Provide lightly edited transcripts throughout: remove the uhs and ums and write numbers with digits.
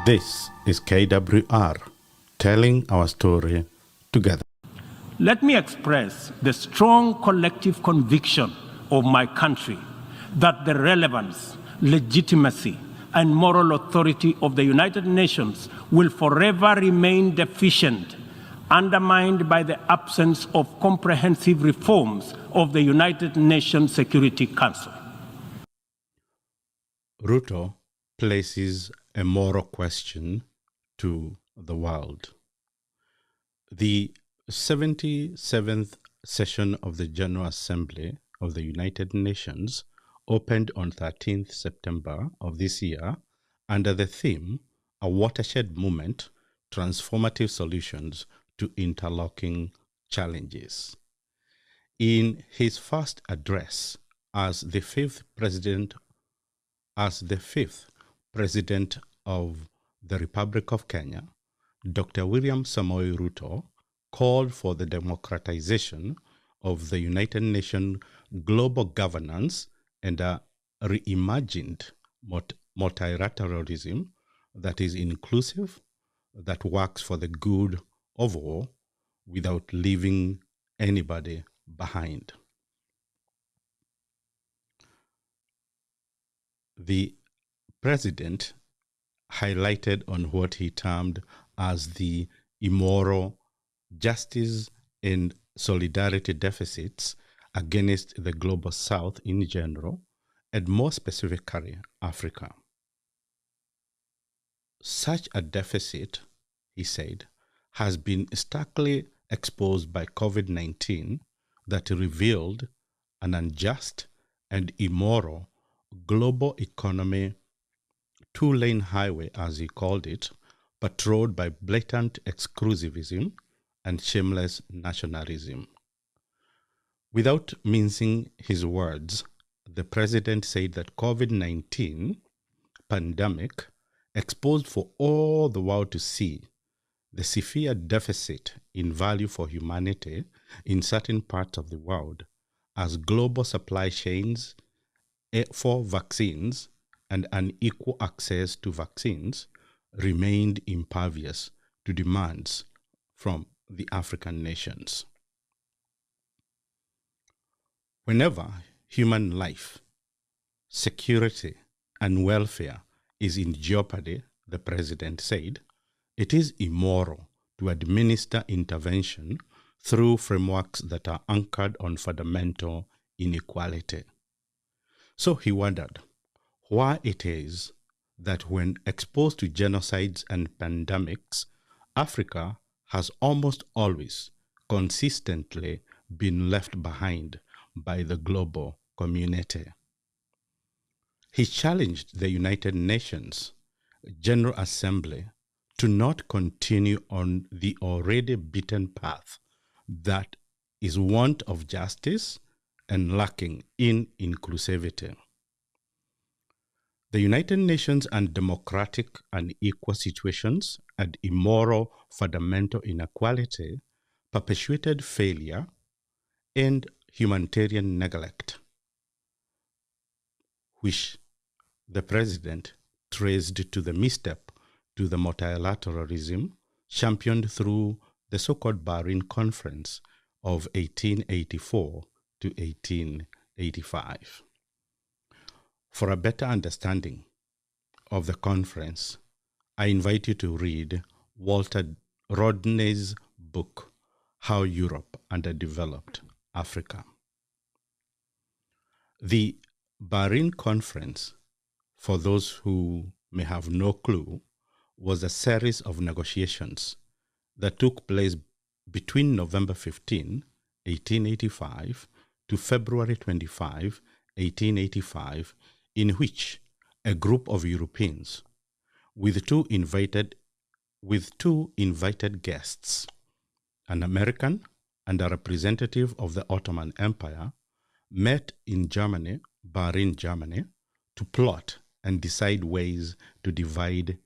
This is KWR, telling our story together. Let me express the strong collective conviction of my country that the relevance, legitimacy, and moral authority of the United Nations will forever remain deficient, undermined by the absence of comprehensive reforms of the United Nations Security Council. Ruto places a moral question to the world. The 77th session of the General Assembly of the United Nations opened on 13th September of this year under the theme, A Watershed Moment, Transformative Solutions to Interlocking Challenges. In his first address as the fifth president of the Republic of Kenya, Dr. William Samoei Ruto called for the democratization of the United Nations global governance and a reimagined multilateralism that is inclusive, that works for the good of all without leaving anybody behind. The president highlighted on what he termed as the immoral justice and solidarity deficits against the global south in general, and more specifically Africa. Such a deficit, he said, has been starkly exposed by COVID-19 that revealed an unjust and immoral global economy two-lane highway, as he called it, patrolled by blatant exclusivism and shameless nationalism. Without mincing his words, the president said that COVID-19 pandemic exposed for all the world to see the severe deficit in value for humanity in certain parts of the world as global supply chains for vaccines and unequal access to vaccines remained impervious to demands from the African nations. Whenever human life, security, and welfare is in jeopardy, the president said, it is immoral to administer intervention through frameworks that are anchored on fundamental inequality. So he wondered why it is that when exposed to genocides and pandemics, Africa has almost always consistently been left behind by the global community. He challenged the United Nations General Assembly to not continue on the already beaten path that is want of justice and lacking in inclusivity. The United Nations and democratic and equal situations and immoral fundamental inequality perpetuated failure and humanitarian neglect, which the president traced to the misstep to the multilateralism championed through the so-called Berlin Conference of 1884 to 1885. For a better understanding of the conference, I invite you to read Walter Rodney's book, How Europe Underdeveloped Africa. The Berlin Conference, for those who may have no clue, was a series of negotiations that took place between November 15, 1885 to February 25, 1885, in which a group of Europeans with two invited guests, an American and a representative of the Ottoman Empire, met in Germany, Berlin, Germany, to plot and decide ways to divide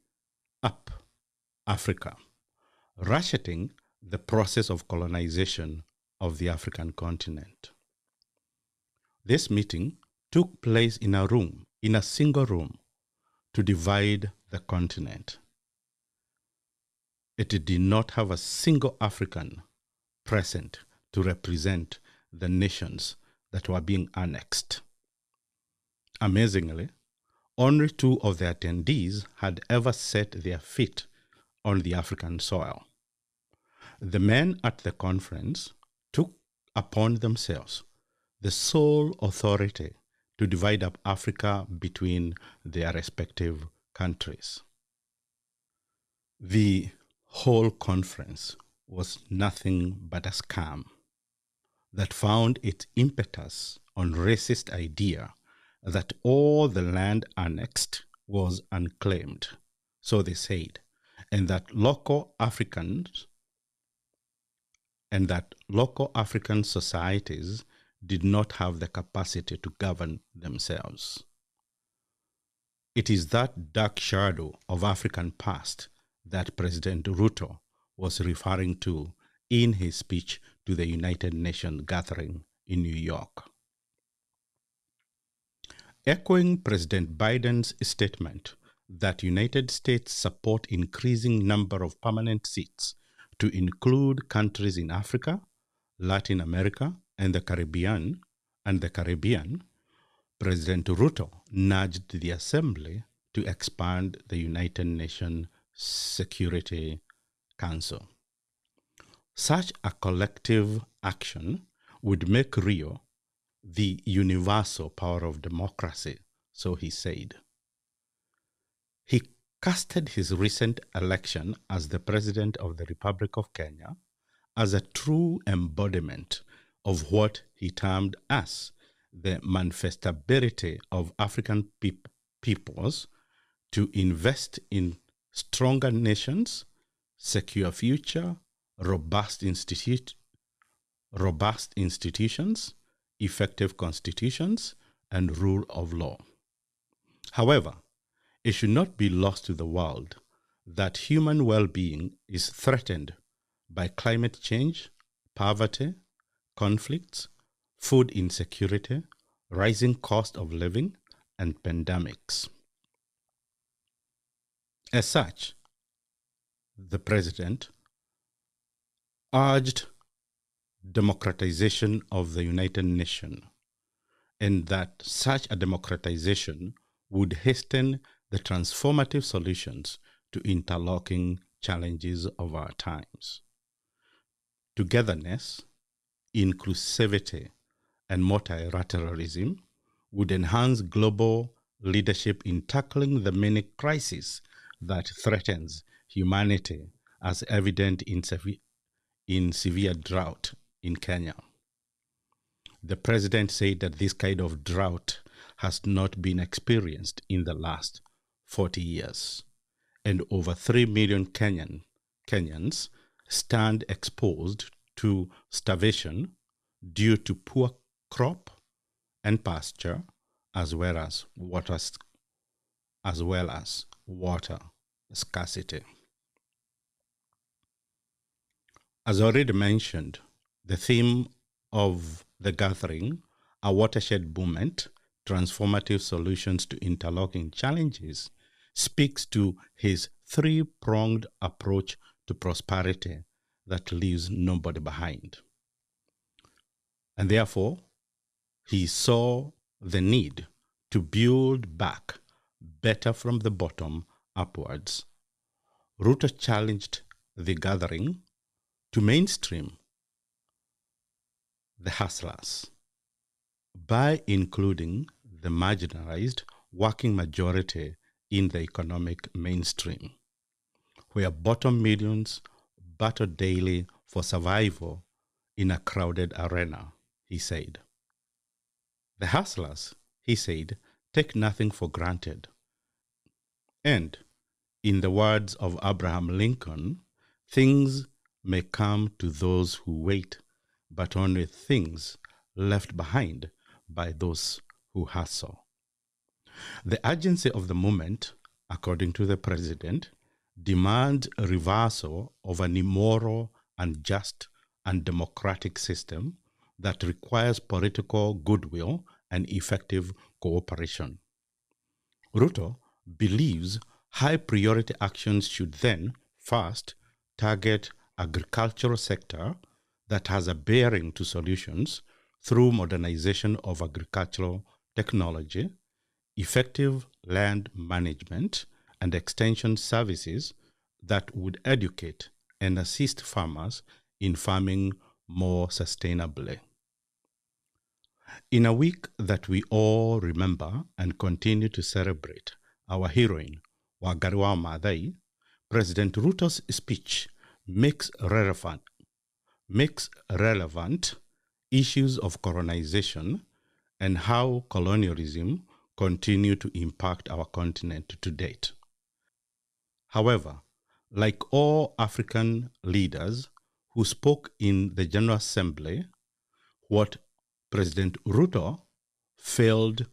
up Africa, ratcheting the process of colonization of the African continent. This meeting took place in a single room, to divide the continent. it did not have a single African present to represent the nations that were being annexed. Amazingly, only 2 of the attendees had ever set their feet on the African soil. The men at the conference took upon themselves the sole authority to divide up Africa between their respective countries. The whole conference was nothing but a scam that found its impetus on racist idea that all the land annexed was unclaimed, so they said, and that local African societies did not have the capacity to govern themselves. It is that dark shadow of African past that President Ruto was referring to in his speech to the United Nations gathering in New York. Echoing President Biden's statement that United States support increasing number of permanent seats to include countries in Africa, Latin America, and the Caribbean, President Ruto nudged the Assembly to expand the United Nations Security Council. Such a collective action would make Rio the universal power of democracy, so he said. He casted his recent election as the President of the Republic of Kenya as a true embodiment of what he termed as the manifestability of African peoples to invest in stronger nations, secure future, robust institutions, effective constitutions, and rule of law. However, it should not be lost to the world that human well-being is threatened by climate change, poverty, conflicts, food insecurity, rising cost of living, and pandemics. As such, the president urged democratization of the United Nations, and that such a democratization would hasten the transformative solutions to interlocking challenges of our times. Togetherness, inclusivity, and multilateralism would enhance global leadership in tackling the many crises that threatens humanity, as evident in severe drought in Kenya. The president said that this kind of drought has not been experienced in the last 40 years, and over 3 million Kenyans stand exposed to starvation due to poor crop and pasture, as well as water scarcity. As already mentioned, the theme of the gathering, a watershed movement, transformative solutions to interlocking challenges, speaks to his 3-pronged approach to prosperity that leaves nobody behind. And therefore, he saw the need to build back better from the bottom upwards. Ruto challenged the gathering to mainstream the hustlers by including the marginalized working majority in the economic mainstream, where bottom millions battle daily for survival in a crowded arena, he said. The hustlers, he said, take nothing for granted. And, in the words of Abraham Lincoln, things may come to those who wait, but only things left behind by those who hustle. The urgency of the moment, according to the president, demands a reversal of an immoral, unjust, and democratic system that requires political goodwill and effective cooperation. Ruto believes high priority actions should then, first, target agricultural sector that has a bearing to solutions through modernization of agricultural technology, effective land management, and extension services that would educate and assist farmers in farming more sustainably. In a week that we all remember and continue to celebrate our heroine, Wangari Maathai, President Ruto's speech makes relevant issues of colonization and how colonialism continue to impact our continent to date. However, like all African leaders who spoke in the General Assembly, what President Ruto failed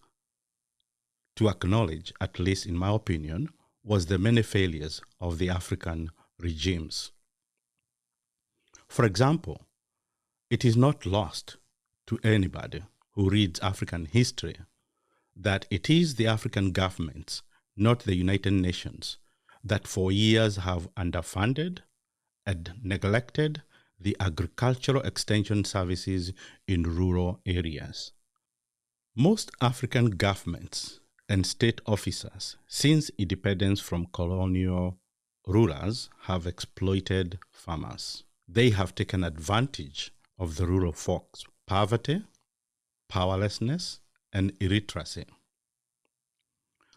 to acknowledge, at least in my opinion, was the many failures of the African regimes. For example, it is not lost to anybody who reads African history that it is the African governments, not the United Nations, that for years have underfunded and neglected the agricultural extension services in rural areas. Most African governments and state officers since independence from colonial rulers have exploited farmers. They have taken advantage of the rural folks' poverty, powerlessness, and illiteracy.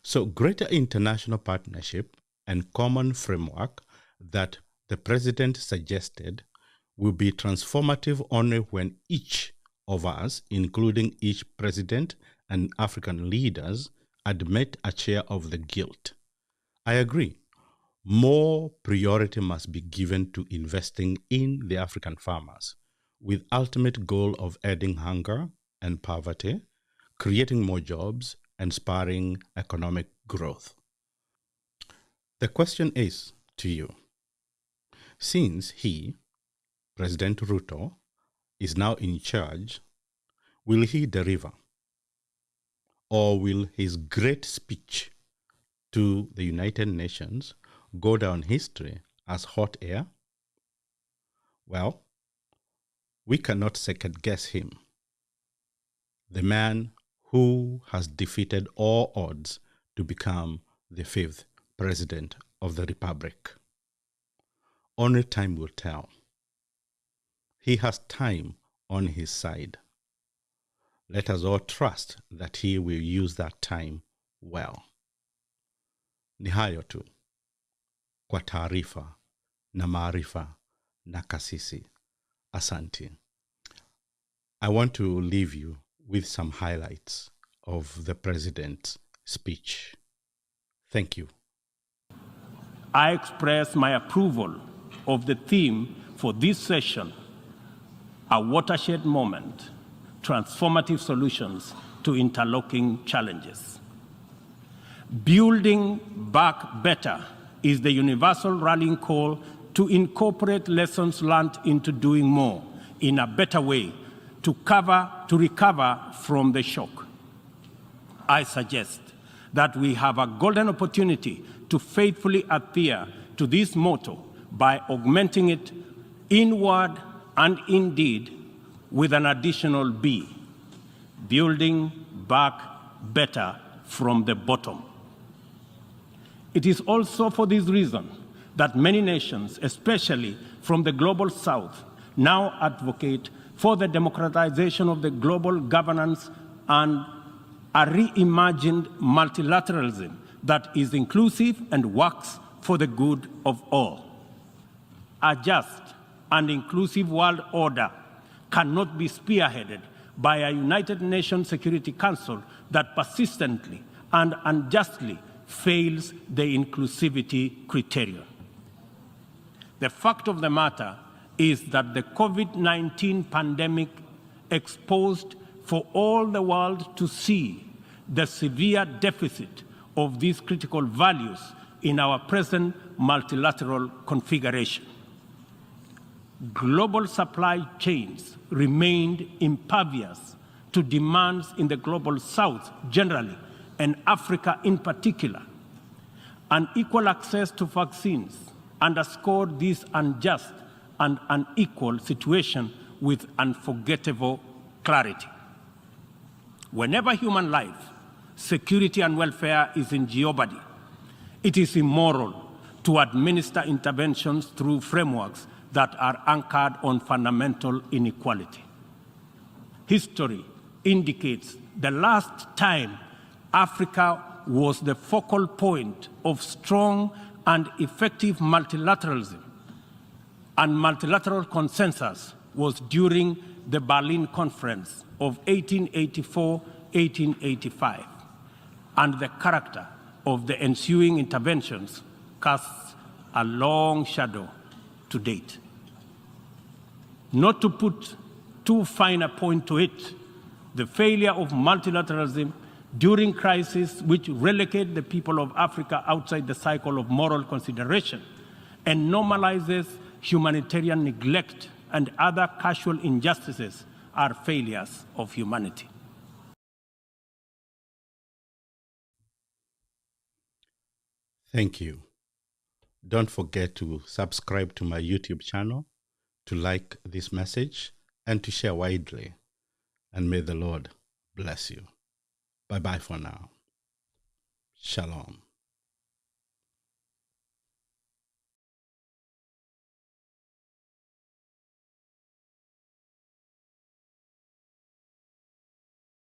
So greater international partnership and common framework that the president suggested will be transformative only when each of us, including each president and African leaders, admit a share of the guilt. I agree. More priority must be given to investing in the African farmers, with ultimate goal of ending hunger and poverty, creating more jobs, and spurring economic growth. The question is to you, since he, President Ruto, is now in charge, will he deliver? Or will his great speech to the United Nations go down history as hot air? Well, we cannot second guess him. The man who has defeated all odds to become the 5th President of the Republic. Only time will tell. He has time on his side. Let us all trust that he will use that time well. Ni hayo tu. Kwa taarifa na maarifa na kasisi. Asante. I want to leave you with some highlights of the president's speech. Thank you. I express my approval of the theme for this session, a watershed moment, transformative solutions to interlocking challenges. Building back better is the universal rallying call to incorporate lessons learned into doing more in a better way to recover from the shock. I suggest that we have a golden opportunity to faithfully adhere to this motto by augmenting it in word and in deed with an additional B, building back better from the bottom. It is also for this reason that many nations, especially from the global south, now advocate for the democratization of the global governance and a reimagined multilateralism that is inclusive and works for the good of all. A just and inclusive world order cannot be spearheaded by a United Nations Security Council that persistently and unjustly fails the inclusivity criterion. The fact of the matter is that the COVID-19 pandemic exposed for all the world to see the severe deficit of these critical values in our present multilateral configuration. Global supply chains remained impervious to demands in the global south generally and Africa in particular. Unequal access to vaccines, underscored this unjust and unequal situation with unforgettable clarity. Whenever human life, security, and welfare is in jeopardy, it is immoral to administer interventions through frameworks that are anchored on fundamental inequality. History indicates the last time Africa was the focal point of strong and effective multilateralism and multilateral consensus was during the Berlin Conference of 1884-1885, and the character of the ensuing interventions casts a long shadow to date. Not to put too fine a point to it, the failure of multilateralism during crises which relegate the people of Africa outside the cycle of moral consideration and normalizes humanitarian neglect and other casual injustices are failures of humanity. Thank you. Don't forget to subscribe to my YouTube channel, to like this message, and to share widely. And may the Lord bless you. Bye-bye for now. Shalom.